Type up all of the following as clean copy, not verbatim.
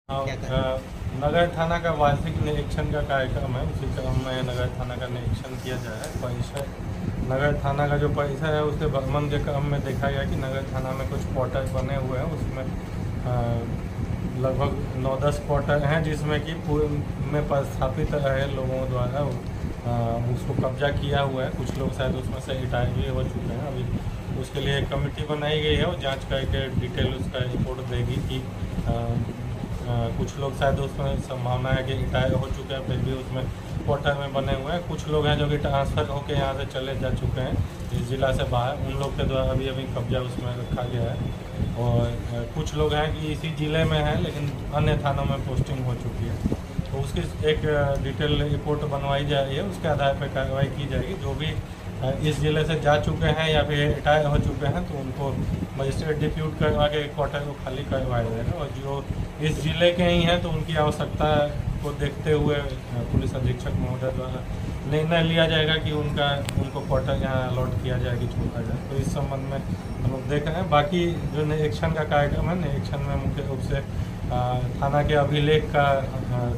नगर थाना का वार्षिक निरीक्षण का कार्यक्रम है। उसी क्रम में नगर थाना का निरीक्षण किया जाए। परिसर नगर थाना का जो परिसर है उसके भ्रमण के क्रम में देखा गया कि नगर थाना में कुछ क्वार्टर बने हुए हैं। उसमें लगभग 9-10 क्वार्टर हैं जिसमें कि पूर्व में प्रस्थापित रहे लोगों द्वारा उसको कब्जा किया हुआ है। कुछ लोग शायद उसमें से रिटायर भी हो चुके हैं। अभी उसके लिए एक कमेटी बनाई गई है और जांच करके डिटेल उसका रिपोर्ट देगी कि कुछ लोग शायद उसमें संभावना है कि रिटायर हो चुके हैं, फिर भी उसमें क्वार्टर में बने हुए हैं। कुछ लोग हैं जो कि ट्रांसफ़र होकर यहाँ से चले जा चुके हैं इस ज़िला से बाहर, उन लोग के द्वारा अभी कब्जा उसमें रखा गया है। और कुछ लोग हैं कि इसी ज़िले में हैं लेकिन अन्य थानों में पोस्टिंग हो चुकी है, तो उसकी एक डिटेल रिपोर्ट बनवाई जा रही है। उसके आधार पर कार्रवाई की जाएगी। जो भी इस ज़िले से जा चुके हैं या फिर रिटायर हो चुके हैं तो उनको मजिस्ट्रेट डिप्यूट करवा के क्वार्टर को खाली करवाया जाएगा। और जो इस ज़िले के ही हैं तो उनकी आवश्यकता को देखते हुए पुलिस अधीक्षक महोदय द्वारा निर्णय लिया जाएगा कि उनको क्वार्टर यहाँ अलॉट किया जाए कि छोड़ा जाए। तो इस संबंध में हम लोग देख रहे हैं। बाकी जो निरीक्षण का कार्यक्रम है, निरीक्षण में मुख्य रूप से थाना के अभिलेख का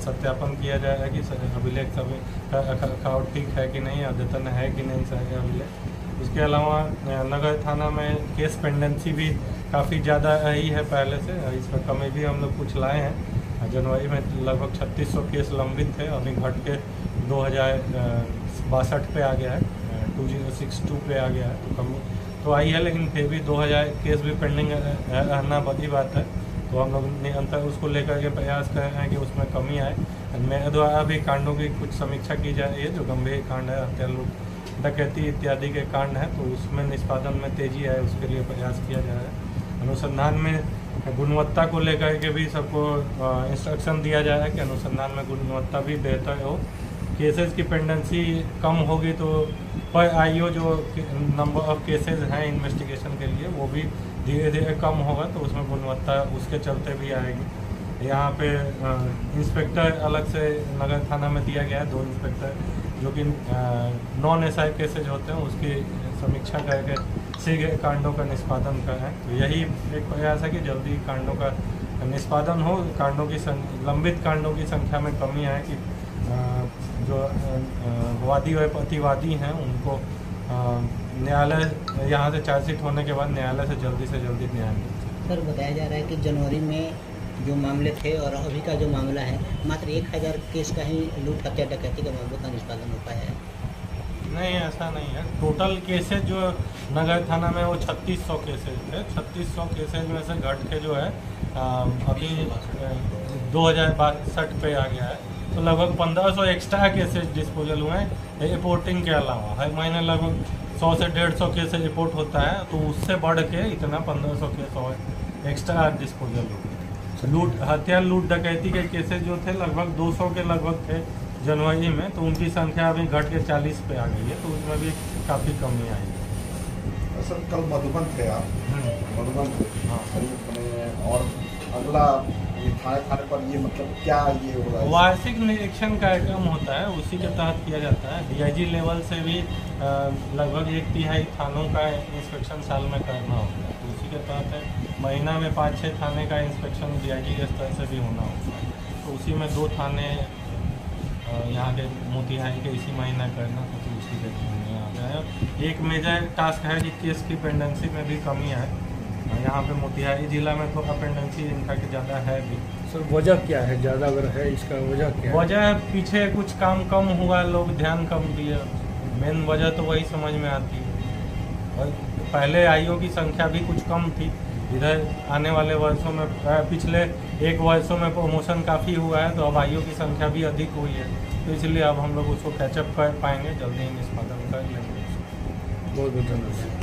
सत्यापन किया जाएगा कि अभिलेख सभी रखरखाव ठीक है कि नहीं, अद्यतन है कि नहीं सारे अभिलेख। उसके अलावा नगर थाना में केस पेंडेंसी भी काफ़ी ज़्यादा रही है पहले से। इस पर कमी भी हम लोग कुछ लाए हैं। जनवरी में लगभग 3600 केस लंबित थे, अभी घट के 2062 पे आ गया है, 2062 पे आ गया है। तो कमी तो आई है, लेकिन फिर भी 2000 केस भी पेंडिंग रहना बड़ी बात है। तो हम लोग निरंतर उसको लेकर के प्रयास कर रहे हैं कि उसमें कमी आए। मेरे द्वारा भी कांडों की कुछ समीक्षा की जा रही है। जो गंभीर कांड है, हत्या, लूट, डकैती इत्यादि के कांड हैं, तो उसमें निष्पादन में तेजी आए उसके लिए प्रयास किया जा रहा है। अनुसंधान में गुणवत्ता को लेकर के भी सबको इंस्ट्रक्शन दिया जा रहा है कि अनुसंधान में गुणवत्ता भी बेहतर हो। केसेस की पेंडेंसी कम होगी तो पर आईओ जो नंबर ऑफ केसेस हैं इन्वेस्टिगेशन के लिए वो भी धीरे धीरे कम होगा, तो उसमें गुणवत्ता उसके चलते भी आएगी। यहाँ पे इंस्पेक्टर अलग से नगर थाना में दिया गया है, 2 इंस्पेक्टर जो कि नॉन एसआई केसेज होते हैं उसकी समीक्षा करके शीघ्र कांडों का निष्पादन करें। तो यही एक प्रयास है कि जल्दी कांडों का निष्पादन हो, कांडों की लंबित कांडों की संख्या में कमी आए, कि जो वादी और प्रतिवादी हैं उनको न्यायालय यहाँ से चार्जशीट होने के बाद न्यायालय से जल्दी न्याय मिले। सर, बताया जा रहा है कि जनवरी में जो मामले थे और अभी का जो मामला है मात्र 1000 केस का ही लूट, हत्या, डकैती के मामलों का निष्पादन हो पाया है। नहीं, ऐसा नहीं है। टोटल केसेज जो नगर थाना में वो 3600 केसेज थे। 3600 केसेज में से घट के जो है अभी 2062 पे आ गया है। तो लगभग 1500 एक्स्ट्रा केसेज डिस्पोजल हुए हैं रिपोर्टिंग के अलावा। हर महीने लगभग 100 से 150 केसेज रिपोर्ट होता है, तो उससे बढ़ के इतना 1500 केस और एक्स्ट्रा डिस्पोजल हो गए। लूट, हत्या, लूट, डकैती के केसेज जो थे लगभग 200 के लगभग थे जनवरी में, तो उनकी संख्या अभी घट के 40 पे आ गई है, तो उसमें भी काफ़ी कमी आई है। सर, कल मधुबन थे आप, मधुबन हाँ, और अगला थाने पर ये मतलब क्या ये हो रहा है? वार्षिक निरीक्षण कार्यक्रम होता है, उसी के तहत किया जाता है। डीआईजी लेवल से भी लगभग 1/3 थानों का इंस्पेक्शन साल में करना होता है, तो उसी के तहत महीना में 5-6 थाने का इंस्पेक्शन डीआईजी के स्तर से भी होना होता है। तो उसी में 2 थाने यहाँ के मोतिहारी के इसी महीना करना, तो उसी के यहाँ पे एक मेजर टास्क है कि केस की पेंडेंसी में भी कमी आए। यहाँ पे मोतिहारी जिला में थोड़ा पेंडेंसी इनका कि ज़्यादा है भी। सर, वजह क्या है? ज़्यादा अगर है इसका वजह क्या है? वजह पीछे कुछ काम कम हुआ, लोग ध्यान कम दिए। मेन वजह तो वही समझ में आती है। और पहले आईओ की संख्या भी कुछ कम थी। इधर आने वाले वर्षों में पिछले 1 वर्षों में प्रमोशन काफ़ी हुआ है, तो अब आईओ की संख्या भी अधिक हुई है, तो इसलिए अब हम लोग उसको कैचअप कर पाएंगे, जल्दी ही निष्पादन कर लेंगे। बहुत बहुत धन्यवाद।